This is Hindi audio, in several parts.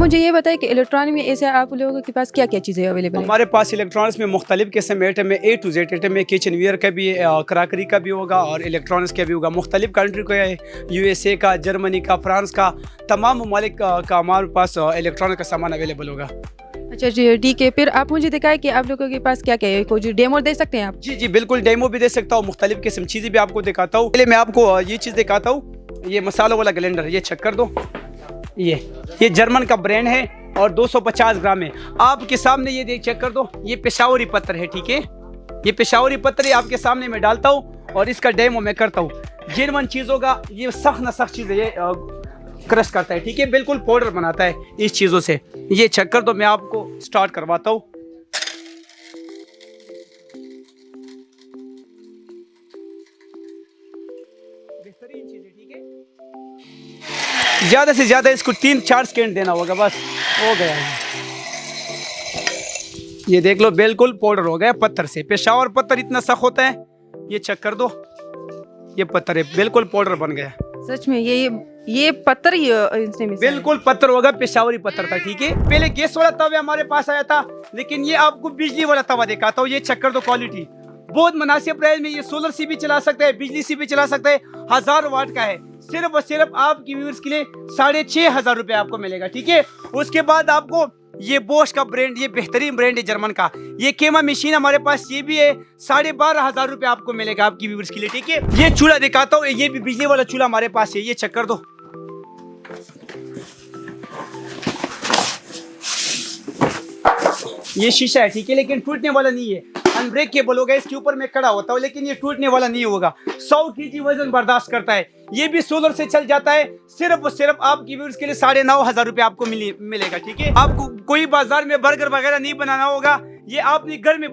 मुझे ये बताइए कि इलेक्ट्रॉनिक में ऐसे आप लोगों के पास क्या क्या चीज़ें अवेलेबल है? हमारे पास इलेक्ट्रॉनिक्स में मुख्तलिफ किस्म आइटम में A to Z आइटम में किचन वेयर का भी क्राकरी का भी होगा और इलेक्ट्रॉनिक्स का भी होगा। मुख्तलिफ कंट्री का है, USA का, जर्मनी का, फ्रांस का, तमाम ममालिक का हमारे पास इलेक्ट्रॉनिक का सामान अवेलेबल होगा। अच्छा जी ठीक है, फिर आप मुझे दिखाएं कि आप लोगों के पास क्या क्या है, कुछ डेमो दे सकते हैं आप? जी जी बिल्कुल, डेमो भी दे सकता हूँ, मुख्तलिफ किस्म चीज़ें भी आपको दिखाता हूँ। पहले मैं आपको ये चीज़ दिखाता हूँ, ये मसालों वाला ग्राइंडर, ये चेक कर दो। ये जर्मन का ब्रांड है और 250 ग्राम है। आपके सामने ये देख चेक कर दो, ये पेशावरी पत्थर है, ठीक है। ये पेशावरी पत्थर है, आपके सामने मैं डालता हूँ और इसका डेमो मैं करता हूँ। जेनवन चीज़ों का ये सख्त न सख्त चीज़ है, ये क्रश करता है, ठीक है, बिल्कुल पाउडर बनाता है इस चीज़ों से। ये चेक कर दो, मैं आपको स्टार्ट करवाता हूँ। बेहतरीन चीज़ है, ठीक है। ज़्यादा से ज़्यादा इसको 3-4 सेकंड देना होगा, बस हो गया है। ये देख लो, बिल्कुल पाउडर हो गया पत्थर से। पेशावर पत्थर इतना सख्त होता है, ये चेक कर दो, ये पत्थर है, बिल्कुल पाउडर बन गया। सच में ये पत्थर ही इसने मिसाल है। बिल्कुल पत्थर होगा, पेशावरी पत्थर था, ठीक है। पहले गैस वाला तवा हमारे पास आया था, लेकिन ये आपको बिजली वाला तवा दिखाता हूँ। ये चेक कर दो, क्वालिटी बहुत मुनासिब प्राइस में। ये सोलर से भी चला सकता है, बिजली से भी चला सकता है, 1000 वाट का है। सिर्फ और सिर्फ आपकी व्यूअर्स के लिए 6500 रुपये आपको मिलेगा, ठीक है। उसके बाद आपको ये बोश का ब्रांड, ये बेहतरीन ब्रांड है जर्मन का। ये केमा मशीन हमारे पास ये भी है, 12,500 रुपये आपको मिलेगा आपकी व्यूअर्स के लिए, ठीक है। ये चूल्हा दिखाता हूँ, ये भी बिजली वाला चूल्हा हमारे पास है, ये चेक कर दो। ये शीशा है, ठीक है, लेकिन टूटने वाला नहीं है, अनब्रेकेबल होगा। इसके ऊपर मैं खड़ा होता हूँ, लेकिन ये टूटने वाला नहीं होगा। 100 kg वजन बर्दाश्त करता है। ये भी सोलर से चल जाता है। सिर्फ और सिर्फ आपकी व्यूअर्स के लिए 9,500 रुपये आपको मिलेगा, ठीक है। आपको कोई बाजार में बर्गर वगैरह नहीं बनाना होगा, ये आपने घर में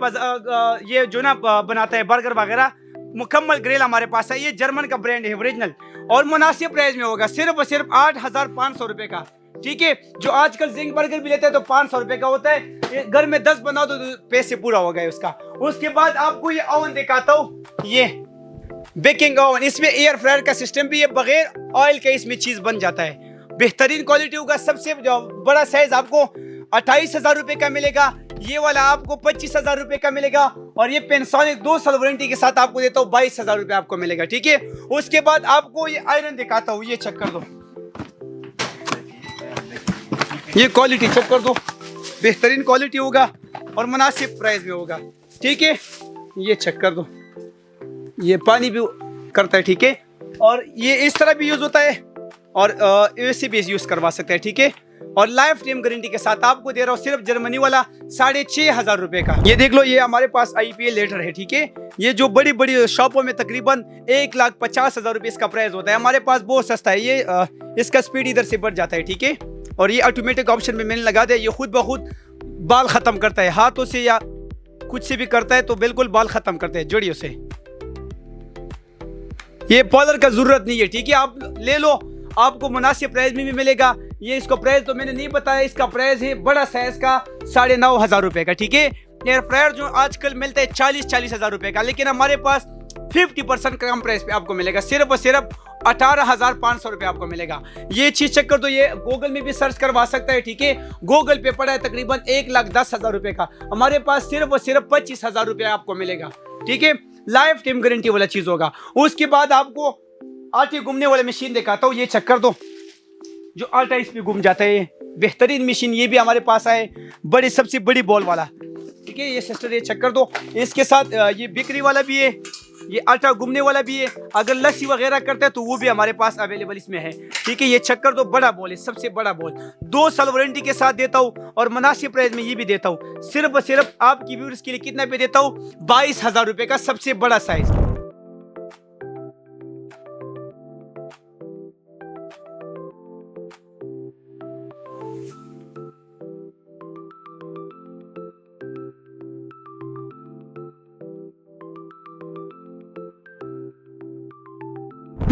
ये जो ना बनाता है बर्गर वगैरह, मुकम्मल ग्रिल हमारे पास है। ये जर्मन का ब्रांड है, ओरिजिनल, और मुनासिब प्राइस में होगा, सिर्फ और सिर्फ 8,500 रुपये का, ठीक है। जो आजकल जिंक बर्गर भी लेते हैं तो 500 रुपये का होता है। ये घर में 10 बनाओ तो पैसे पूरा हो गया उसका। उसके बाद आपको ये ओवन दिखाता हूँ, ये बेकिंग ओवन, इसमें एयर फ्रायर का सिस्टम भी है, बगैर ऑयल का इसमें चीज बन जाता है। बेहतरीन क्वालिटी होगा। सबसे बड़ा साइज आपको 28,000 रुपये का मिलेगा। ये वाला आपको 25,000 रुपये का मिलेगा। और ये पेनासोनिक 2 साल वारंटी के साथ आपको देता हूँ, 22,000 रुपये आपको मिलेगा, ठीक है। उसके बाद आपको ये आयरन दिखाता हूँ, ये चेक कर दो, ये क्वालिटी चेक कर दो, बेहतरीन क्वालिटी होगा और मुनासिब प्राइस में होगा, ठीक है। ये चेक कर दो, ये पानी भी करता है, ठीक है। और ये इस तरह भी यूज होता है और ऐसे भी यूज करवा सकते हैं, ठीक है। और लाइफ टाइम गारंटी के साथ आपको दे रहा हूँ, सिर्फ जर्मनी वाला 6,500 रुपये का। ये देख लो, ये हमारे पास IPL लेटर है, ठीक है। ये जो बड़ी बड़ी शॉपों में तकरीबन 1,50,000 रुपये इसका प्राइस होता है, हमारे पास बहुत सस्ता है। ये इसका स्पीड इधर से बढ़ जाता है, ठीक है। और ये ऑटोमेटिक ऑप्शन में मैंने लगा दिया, ये खुद ब खुद बाल खत्म करता है, हाथों से या कुछ से भी करता है तो बिल्कुल बाल खत्म करता है जड़ियों से। ये पाउडर का जरूरत नहीं है, ठीक है। आप ले लो, आपको मुनासिब प्राइस में भी मिलेगा। ये इसका प्राइस तो मैंने नहीं बताया, इसका प्राइस है बड़ा साइज का 9,500 रुपये का, ठीक है। एयर फ्रायर जो आजकल मिलता है 40,000 रुपये का, लेकिन हमारे पास 50% कम प्राइस पे आपको मिलेगा, सिर्फ और सिर्फ 18,500 रुपये आपको मिलेगा। ये चीज चेक कर दो, ये गूगल में भी सर्च करवा सकता है, ठीक है। गूगल पे पड़ा है तकरीबन 1,10,000 रुपये का, हमारे पास सिर्फ और सिर्फ 25,000 रुपये आपको मिलेगा, ठीक है। लाइफ टाइम गारंटी वाला चीज होगा। उसके बाद आपको आटे घूमने वाला मशीन दिखाता हूँ, ये चेक कर दो, जो आटा इस पे घूम जाता है, बेहतरीन मशीन। ये भी हमारे पास है, बड़ी सबसे बड़ी बॉल वाला, ठीक है। ये सिस्टर, ये चेक कर दो, इसके साथ ये बिक्री वाला भी है, ये आटा घूमने वाला भी है। अगर लस्सी वगैरह करता है तो वो भी हमारे पास अवेलेबल इसमें है, ठीक है। ये चेक कर दो, बड़ा बॉल है, सबसे बड़ा बॉल, 2 साल वारंटी के साथ देता हूँ और मुनासिब प्राइस में ये भी देता हूँ। सिर्फ और सिर्फ आपकी व्यूअर्स के लिए कितना पे देता हूँ, 22,000 रुपये का, सबसे बड़ा साइज।